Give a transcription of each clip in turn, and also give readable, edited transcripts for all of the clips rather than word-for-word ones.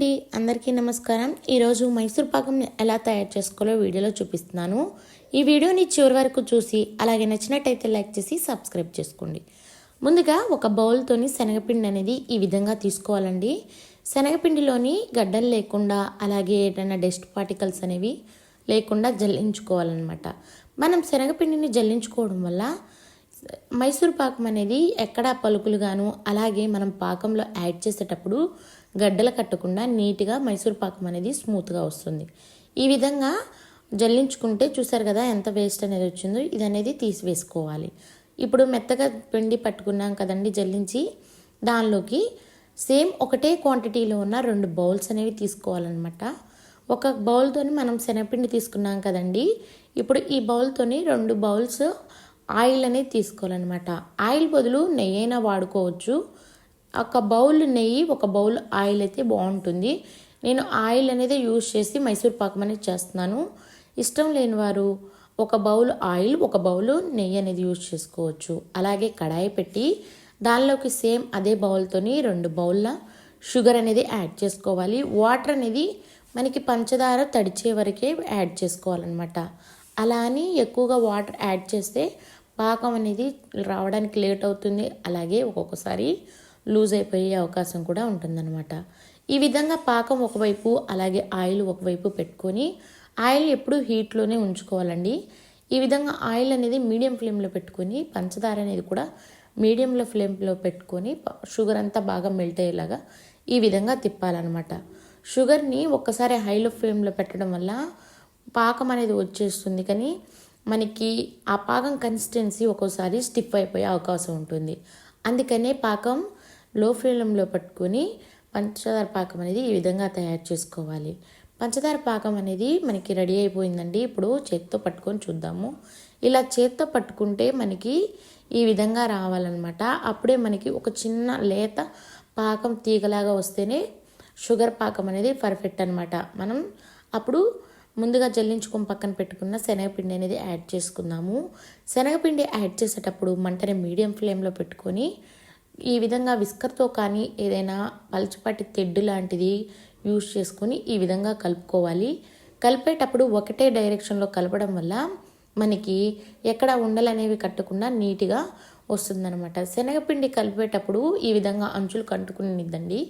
అండి, అందరికీ నమస్కారం. ఈరోజు మైసూర్ పాకం ఎలా తయారు చేసుకోవాలో వీడియోలో చూపిస్తున్నాను. ఈ వీడియోని చివరి వరకు చూసి అలాగే నచ్చినట్టయితే లైక్ చేసి సబ్స్క్రైబ్ చేసుకోండి. ముందుగా ఒక బౌల్తోని శనగపిండి అనేది ఈ విధంగా తీసుకోవాలండి. శనగపిండిలోని గడ్డలు లేకుండా అలాగే ఏదైనా డస్ట్ పార్టికల్స్ అనేవి లేకుండా జల్లించుకోవాలన్నమాట. మనం శనగపిండిని జల్లించుకోవడం వల్ల మైసూర్ పాకం అనేది ఎక్కడా పలుకులుగాను అలాగే మనం పాకంలో యాడ్ చేసేటప్పుడు గడ్డలు కట్టకుండా నీట్గా మైసూర్ పాకం అనేది స్మూత్గా వస్తుంది. ఈ విధంగా జల్లించుకుంటే చూసారు కదా ఎంత వేస్ట్ అనేది వచ్చిందో, ఇది అనేది తీసివేసుకోవాలి. ఇప్పుడు మెత్తగా పిండి పట్టుకున్నాం కదండి జల్లించి, దానిలోకి సేమ్ ఒకటే క్వాంటిటీలో ఉన్న 2 బౌల్స్ అనేవి తీసుకోవాలన్నమాట. ఒక బౌల్తోని మనం శనగపిండి తీసుకున్నాం కదండి, ఇప్పుడు ఈ బౌల్తోని 2 బౌల్స్ ఆయిల్ అనేది తీసుకోవాలన్నమాట. ఆయిల్ బదులు నెయ్యి అయినా వాడుకోవచ్చు. ఒక బౌల్ నెయ్యి, ఒక బౌల్ ఆయిల్ అయితే బాగుంటుంది. నేను ఆయిల్ అనేది యూజ్ చేసి మైసూర్ పాకం అనేది చేస్తున్నాను. ఇష్టం లేని వారు ఒక బౌల్ ఆయిల్, ఒక బౌల్ నెయ్యి అనేది యూజ్ చేసుకోవచ్చు. అలాగే కడాయి పెట్టి దానిలోకి సేమ్ అదే బౌల్తోని 2 బౌల్ల షుగర్ అనేది యాడ్ చేసుకోవాలి. వాటర్ అనేది మనకి పంచదార తడిచే వరకే యాడ్ చేసుకోవాలన్నమాట. అలా అని ఎక్కువగా వాటర్ యాడ్ చేస్తే పాకం అనేది రావడానికి లేట్ అవుతుంది. అలాగే ఒక్కొక్కసారి లూజ్ అయిపోయే అవకాశం కూడా ఉంటుందన్నమాట. ఈ విధంగా పాకం ఒకవైపు అలాగే ఆయిల్ ఒకవైపు పెట్టుకొని, ఆయిల్ ఎప్పుడు హీట్లోనే ఉంచుకోవాలండి. ఈ విధంగా ఆయిల్ అనేది మీడియం ఫ్లేమ్లో పెట్టుకొని, పంచదార అనేది కూడా మీడియంలో ఫ్లేమ్లో పెట్టుకొని షుగర్ అంతా బాగా మెల్ట్ అయ్యేలాగా ఈ విధంగా తిప్పాలన్నమాట. షుగర్ని ఒక్కసారి హైలో ఫ్లేమ్లో పెట్టడం వల్ల పాకం అనేది వచ్చేస్తుంది, కానీ మనకి ఆ పాకం కన్సిస్టెన్సీ ఒక్కోసారి స్టిఫ్ అయిపోయే అవకాశం ఉంటుంది. అందుకనే పాకం లో ఫ్లేమ్లో పట్టుకొని పంచదార పాకం అనేది ఈ విధంగా తయారు చేసుకోవాలి. పంచదార పాకం అనేది మనకి రెడీ అయిపోయిందండి. ఇప్పుడు చేత్తో పట్టుకొని చూద్దాము. ఇలా చేత్తో పట్టుకుంటే మనకి ఈ విధంగా రావాలన్నమాట. అప్పుడే మనకి ఒక చిన్న లేత పాకం తీగలాగా వస్తేనే షుగర్ పాకం అనేది పర్ఫెక్ట్ అనమాట. మనం అప్పుడు ముందుగా జల్లించుకొని పక్కన పెట్టుకున్న శనగపిండి అనేది యాడ్ చేసుకుందాము. శనగపిండి యాడ్ చేసేటప్పుడు మంటని మీడియం ఫ్లేమ్లో పెట్టుకొని ఈ విధంగా విస్కర్తో కానీ ఏదైనా పలుచపాటి తెడ్డు లాంటిది యూజ్ చేసుకొని ఈ విధంగా కలుపుకోవాలి. కలిపేటప్పుడు ఒకటే డైరెక్షన్లో కలపడం వల్ల మనకి ఎక్కడ ఉండలు అనేవి కట్టకుండా నీట్గా వస్తుందన్నమాట. శనగపిండి కలిపేటప్పుడు ఈ విధంగా అంచులు కంటుకునిద్దండి.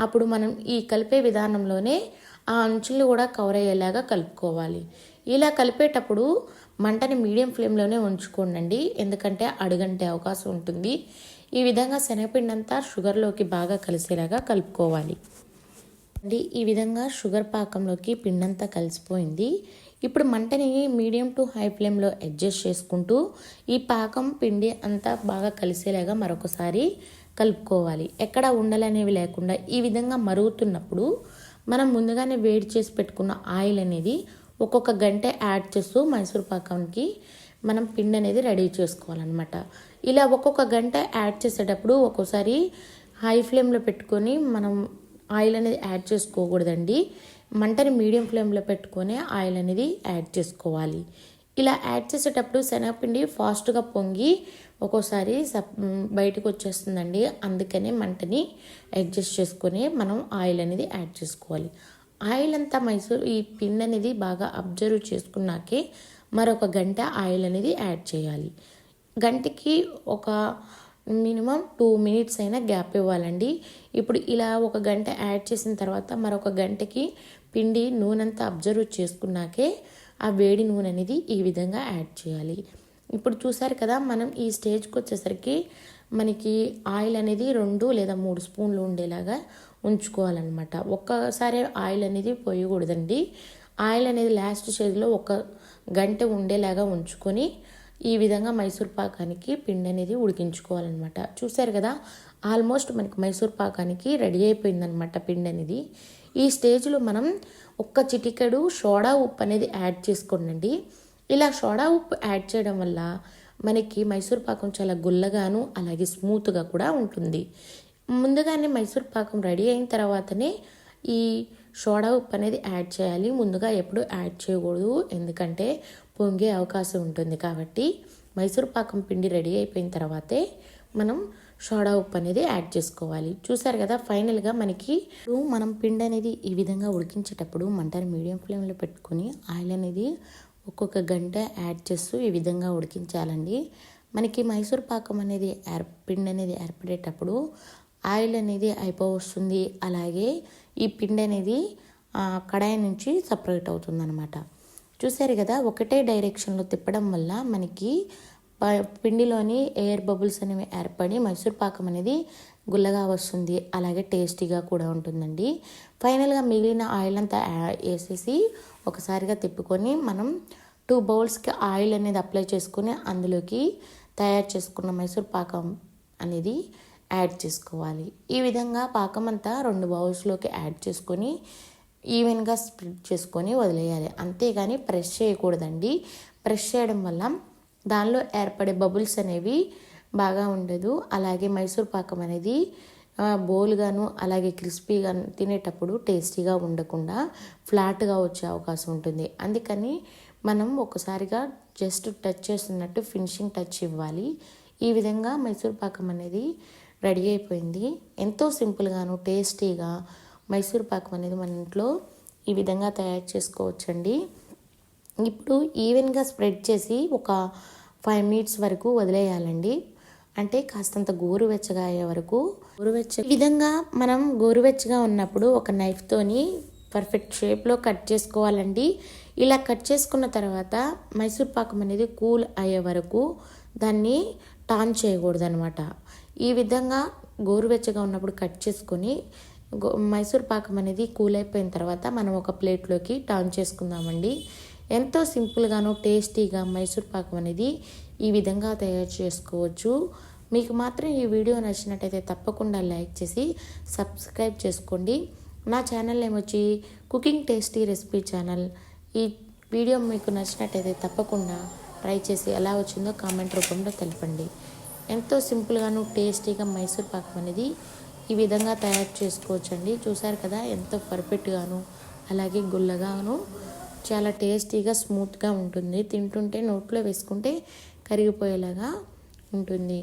అప్పుడు మనం ఈ కలిపే విధానంలోనే ఆ అంచులు కూడా కవర్ అయ్యేలాగా కలుపుకోవాలి. ఇలా కలిపేటప్పుడు మంటని మీడియం ఫ్లేమ్లోనే ఉంచుకోండి, ఎందుకంటే అడుగంటే అవకాశం ఉంటుంది. ఈ విధంగా శనగపిండి అంతా షుగర్లోకి బాగా కలిసేలాగా కలుపుకోవాలి. ఈ విధంగా షుగర్ పాకంలోకి పిండి అంతా కలిసిపోయింది. ఇప్పుడు మంటని మీడియం టు హై ఫ్లేమ్లో అడ్జస్ట్ చేసుకుంటూ ఈ పాకం పిండి అంతా బాగా కలిసేలాగా మరొకసారి కలుపుకోవాలి. ఎక్కడ ఉండలనేవి లేకుండా ఈ విధంగా మరుగుతున్నప్పుడు మనం ముందుగానే వేడి చేసి పెట్టుకున్న ఆయిల్ అనేది ఒక్కొక్క గంట యాడ్ చేస్తూ మైసూర్ పాకానికి మనం పిండి అనేది రెడీ చేసుకోవాలన్నమాట. ఇలా ఒక్కొక్క గంట యాడ్ చేసేటప్పుడు ఒక్కోసారి హై ఫ్లేమ్లో పెట్టుకొని మనం ఆయిల్ అనేది యాడ్ చేసుకోకూడదండి. మంటని మీడియం ఫ్లేమ్లో పెట్టుకొని ఆయిల్ అనేది యాడ్ చేసుకోవాలి. ఇలా యాడ్ చేసేటప్పుడు శనగపిండి ఫాస్ట్గా పొంగి ఒక్కోసారి బయటకు వచ్చేస్తుందండి. అందుకనే మంటని అడ్జస్ట్ చేసుకొని మనం ఆయిల్ అనేది యాడ్ చేసుకోవాలి. ఆయిల్ అంతా ఈ పిండి అనేది బాగా అబ్జర్వ్ చేసుకున్నాకే మరొక గంట ఆయిల్ అనేది యాడ్ చేయాలి. గంటకి ఒక మినిమం 2 minutes అయినా గ్యాప్ ఇవ్వాలండి. ఇప్పుడు ఇలా ఒక గంట యాడ్ చేసిన తర్వాత మరొక గంటకి పిండి నూనె అంతా అబ్జర్వ్ చేసుకున్నాకే ఆ వేడి నూనె అనేది ఈ విధంగా యాడ్ చేయాలి. ఇప్పుడు చూసారు కదా, మనం ఈ స్టేజ్కి వచ్చేసరికి మనకి ఆయిల్ అనేది 2 లేదా 3 స్పూన్లు ఉండేలాగా ఉంచుకోవాలన్నమాట. ఒక్కసారి ఆయిల్ అనేది పోయకూడదండి. ఆయిల్ అనేది లాస్ట్ స్టేజ్లో ఒక గంట ఉండేలాగా ఉంచుకొని ఈ విధంగా మైసూర్ పాకానికి పిండి అనేది ఉడికించుకోవాలన్నమాట. చూసారు కదా, ఆల్మోస్ట్ మనకి మైసూర్ పాకానికి రెడీ అయిపోయిందనమాట పిండి అనేది. ఈ స్టేజ్లో మనం ఒక్క చిటికెడు సోడా ఉప్పు అనేది యాడ్ చేసుకోండి. ఇలా సోడా ఉప్పు యాడ్ చేయడం వల్ల మనకి మైసూర్ పాకం చాలా గుల్లగాను అలాగే స్మూత్గా కూడా ఉంటుంది. ముందుగానే మైసూర్ పాకం రెడీ అయిన తర్వాతనే ఈ సోడా ఉప్పు అనేది యాడ్ చేయాలి. ముందుగా ఎప్పుడు యాడ్ చేయకూడదు, ఎందుకంటే పొంగే అవకాశం ఉంటుంది. కాబట్టి మైసూర్ పాకం పిండి రెడీ అయిపోయిన తర్వాతే మనం సోడా ఉప్పు అనేది యాడ్ చేసుకోవాలి. చూసారు కదా, ఫైనల్గా మనకి మనం పిండి అనేది ఈ విధంగా ఉడికించేటప్పుడు మంటని మీడియం ఫ్లేమ్లో పెట్టుకొని ఆయిల్ అనేది ఒక్కొక్క గంట యాడ్ చేస్తూ ఈ విధంగా ఉడికించాలండి. మనకి మైసూర్ పాకం అనేది పిండి అనేది ఏర్పడేటప్పుడు ఆయిల్ అనేది అయిపోవస్తుంది. అలాగే ఈ పిండి అనేది కడాయి నుంచి సపరేట్ అవుతుంది అనమాట. చూసారు కదా, ఒకటే డైరెక్షన్లో తిప్పడం వల్ల మనకి పిండిలోని ఎయిర్ బబుల్స్ అనేవి ఏర్పడి మైసూర్ పాకం అనేది గుల్లగా వస్తుంది. అలాగే టేస్టీగా కూడా ఉంటుందండి. ఫైనల్గా మిగిలిన ఆయిల్ అంతా వేసేసి ఒకసారిగా తిప్పుకొని మనం 2 బౌల్స్కి ఆయిల్ అనేది అప్లై చేసుకొని అందులోకి తయారు చేసుకున్న మైసూర్ పాకం అనేది యాడ్ చేసుకోవాలి. ఈ విధంగా పాకం అంతా 2 బౌల్స్లోకి యాడ్ చేసుకొని ఈవెన్గా స్ప్రెడ్ చేసుకొని వదిలేయాలి. అంతేగాని ప్రెస్ చేయకూడదండి. ప్రెస్ చేయడం వల్ల దానిలో ఏర్పడే బబుల్స్ అనేవి బాగా ఉండదు. అలాగే మైసూర్ పాకం అనేది బోల్గాను అలాగే క్రిస్పీగా తినేటప్పుడు టేస్టీగా ఉండకుండా ఫ్లాట్గా వచ్చే అవకాశం ఉంటుంది. అందుకని మనం ఒకసారిగా జస్ట్ టచ్ చేస్తున్నట్టు ఫినిషింగ్ టచ్ ఇవ్వాలి. ఈ విధంగా మైసూర్ పాకం అనేది రెడీ అయిపోయింది. ఎంతో సింపుల్గాను టేస్టీగా మైసూర్ పాకం అనేది మన ఇంట్లో ఈ విధంగా తయారు చేసుకోవచ్చండి. ఇప్పుడు ఈవెన్గా స్ప్రెడ్ చేసి ఒక 5 మినిట్స్ వరకు వదిలేయాలండి. అంటే కాస్తంత గోరువెచ్చగా అయ్యే వరకు ఈ విధంగా మనం గోరువెచ్చగా ఉన్నప్పుడు ఒక నైఫ్తోని పర్ఫెక్ట్ షేప్లో కట్ చేసుకోవాలండి. ఇలా కట్ చేసుకున్న తర్వాత మైసూర్ పాకం అనేది కూల్ అయ్యే వరకు దాన్ని టర్న్ చేయకూడదు అనమాట. ఈ విధంగా గోరువెచ్చగా ఉన్నప్పుడు కట్ చేసుకొని మైసూర్ పాకం అనేది కూల్ అయిపోయిన తర్వాత మనం ఒక ప్లేట్లోకి టర్న్ చేసుకుందామండి. ఎంతో సింపుల్గాను టేస్టీగా మైసూర్ పాకం అనేది ఈ విధంగా తయారు చేసుకోవచ్చు. మీకు మాత్రం ఈ వీడియో నచ్చినట్టయితే తప్పకుండా లైక్ చేసి సబ్స్క్రైబ్ చేసుకోండి. నా ఛానల్ ఏమొచ్చి కుకింగ్ టేస్టీ రెసిపీ ఛానల్. ఈ వీడియో మీకు నచ్చినట్టయితే తప్పకుండా ట్రై చేసి ఎలా వచ్చిందో కామెంట్ రూపంలో తెలపండి. ఎంతో సింపుల్గాను టేస్టీగా మైసూర్ పాకం అనేది ఈ విధంగా తయారు చేసుకోవచ్చండి. చూసారు కదా, ఎంతో పర్ఫెక్ట్గాను అలాగే గుల్లగాను చాలా టేస్టీగా స్మూత్గా ఉంటుంది. తింటుంటే నోట్లో వేసుకుంటే కరిగిపోయేలాగా ఉంటుంది.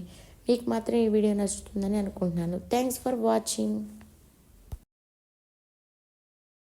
మీకు మాత్రం ఈ వీడియో నచ్చుతుందని అనుకుంటున్నాను. Thanks for watching.